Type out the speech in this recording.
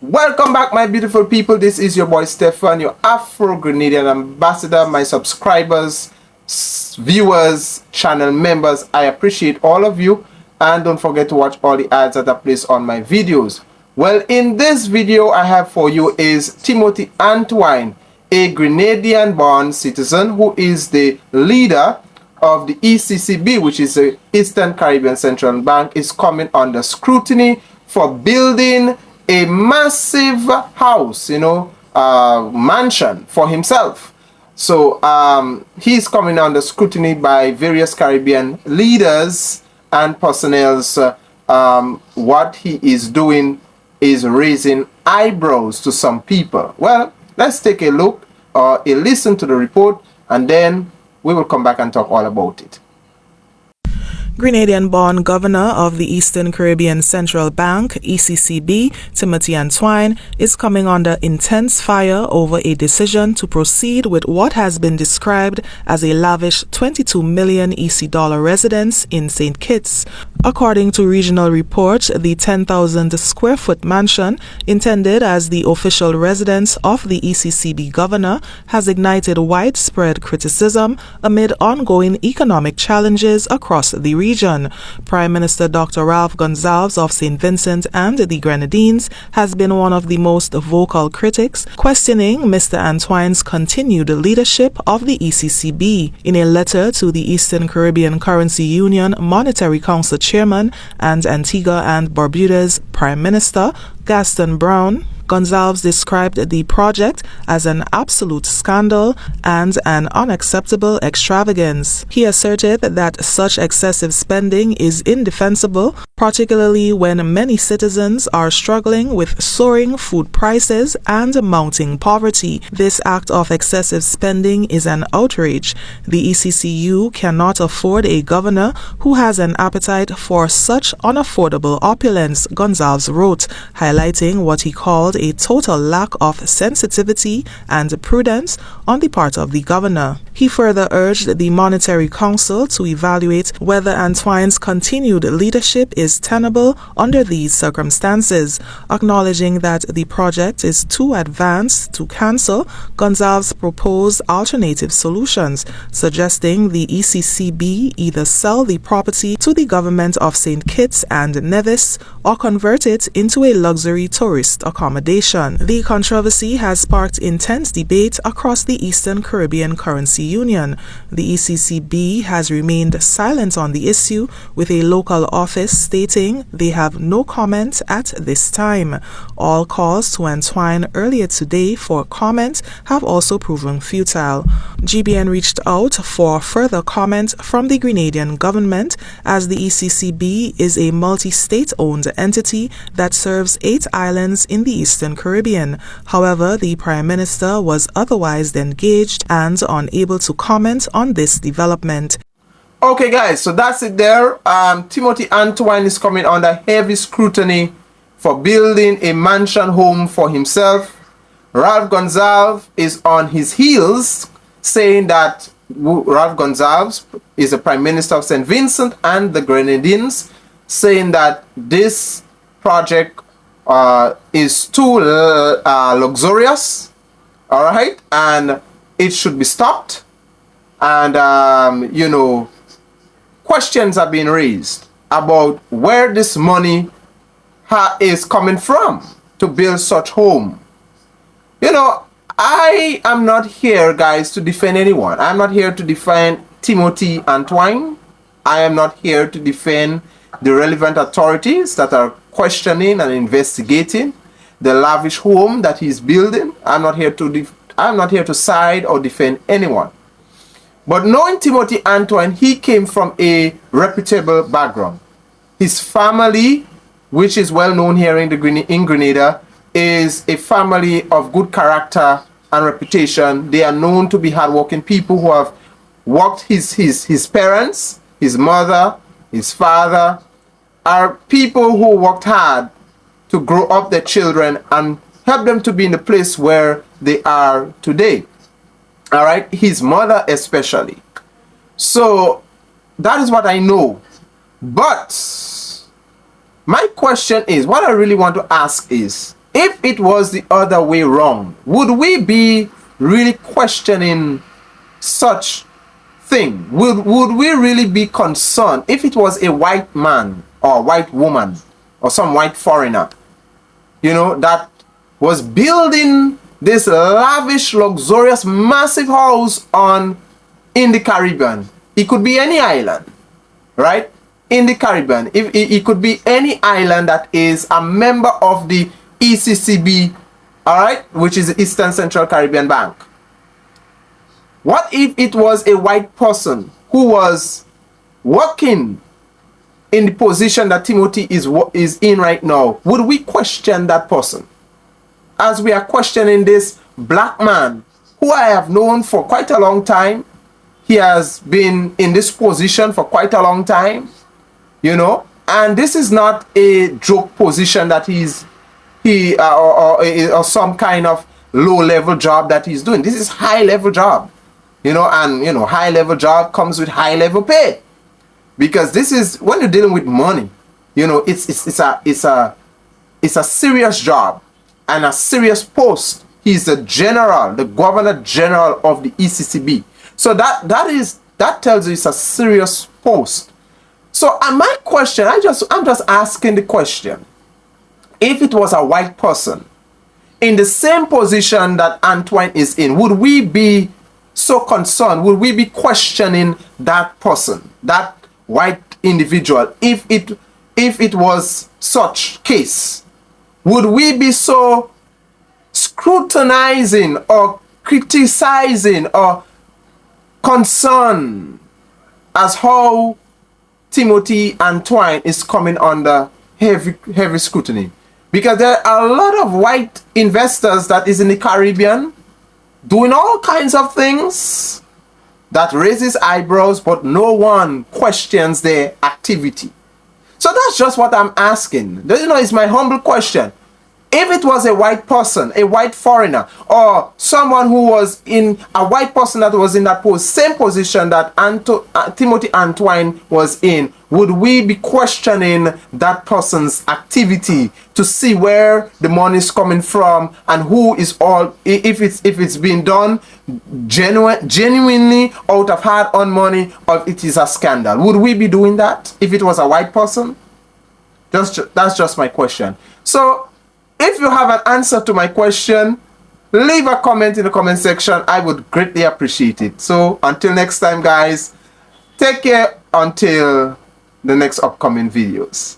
Welcome back, my beautiful people. This is your boy Stefan, your Afro-Grenadian ambassador, my subscribers, viewers, channel members. I appreciate all of you, and don't forget to watch all the ads that are placed on my videos. Well, in this video I have for you is Timothy Antoine, a Grenadian-born citizen who is the leader of the ECCB, which is the Eastern Caribbean Central Bank, is coming under scrutiny for building a massive house, mansion for himself. So he's coming under scrutiny by various Caribbean leaders and personnel. What he is doing is raising eyebrows to some people. Well, let's take a look or a listen to the report, and then we will come back and talk all about it. Grenadian-born Governor of the Eastern Caribbean Central Bank, ECCB, Timothy Antoine, is coming under intense fire over a decision to proceed with what has been described as a lavish 22 million EC dollar residence in St. Kitts. According to regional reports, the 10,000 square foot mansion, intended as the official residence of the ECCB governor, has ignited widespread criticism amid ongoing economic challenges across the region. Prime Minister Dr. Ralph Gonsalves of St. Vincent and the Grenadines has been one of the most vocal critics, questioning Mr. Antoine's continued leadership of the ECCB. In a letter to the Eastern Caribbean Currency Union Monetary Council Chairman and Antigua and Barbuda's Prime Minister, Gaston Brown, Gonsalves described the project as an absolute scandal and an unacceptable extravagance. He asserted that such excessive spending is indefensible, particularly when many citizens are struggling with soaring food prices and mounting poverty. This act of excessive spending is an outrage. The ECCU cannot afford a governor who has an appetite for such unaffordable opulence, Gonsalves wrote, highlighting what he called a total lack of sensitivity and prudence on the part of the governor. He further urged the Monetary Council to evaluate whether Antoine's continued leadership is tenable under these circumstances. Acknowledging that the project is too advanced to cancel, Gonsalves proposed alternative solutions, suggesting the ECCB either sell the property to the government of St. Kitts and Nevis or convert it into a luxury tourist accommodation. The controversy has sparked intense debate across the Eastern Caribbean Currency Union. The ECCB has remained silent on the issue, with a local office stating they have no comment at this time. All calls to Antoine earlier today for comment have also proven futile. GBN reached out for further comment from the Grenadian government, as the ECCB is a multi-state-owned entity that serves 8 islands in the Eastern Caribbean. However, the Prime Minister was otherwise engaged and unable to comment on this development. Okay guys, so that's it there. Timothy Antoine is coming under heavy scrutiny for building a mansion home for himself. Ralph Gonsalves is on his heels, saying that Ralph Gonsalves is the Prime Minister of St. Vincent and the Grenadines, saying that this project is too luxurious, all right, and it should be stopped. And questions are being raised about where this money is coming from to build such home. I am not here, guys, to defend anyone. I'm not here to defend Timothy Antoine. I am not here to defend the relevant authorities that are questioning and investigating the lavish home that he's building. I'm not here to side or defend anyone. But knowing Timothy Antoine, he came from a reputable background. His family, which is well known here in Grenada, is a family of good character and reputation. They are known to be hardworking people who have worked. His parents, his mother, his father are people who worked hard to grow up their children and help them to be in the place where they are today. All right, his mother especially. So that is what I know. But my question is, what I really want to ask is, if it was the other way wrong, would we be really questioning such thing? Would we really be concerned if it was a white man or white woman or some white foreigner, you know, that was building this lavish, luxurious, massive house in the Caribbean? It could be any island, right? In the Caribbean, if it could be any island that is a member of the ECCB, all right, which is the Eastern Central Caribbean Bank. What if it was a white person who was working in the position that Timothy is in right now? Would we question that person? As we are questioning this black man who I have known for quite a long time. He has been in this position for quite a long time, you know, and this is not a joke position that or some kind of low-level job that he's doing. This is high-level job, you know, and you know, high-level job comes with high-level pay, because this is when you're dealing with money, you know, it's a serious job and a serious post. He's the general, the governor general of the ECCB. So that tells you it's a serious post. So my question, I'm just asking the question: if it was a white person in the same position that Antoine is in, would we be so concerned? Would we be questioning that person, that white individual, if it was such case? Would we be so scrutinizing or criticizing or concerned as how Timothy Antoine is coming under heavy scrutiny? Because there are a lot of white investors that is in the Caribbean doing all kinds of things that raises eyebrows, but no one questions their activity. So that's just what I'm asking. You know, it's my humble question. If it was a white person, a white foreigner, or someone who was a white person that was in that same position that Timothy Antoine was in, would we be questioning that person's activity to see where the money is coming from and who is if it's being done genuinely out of hard-earned money, or if it is a scandal? Would we be doing that if it was a white person? That's just my question. So if you have an answer to my question, leave a comment in the comment section. I would greatly appreciate it. So until next time, guys, take care until the next upcoming videos.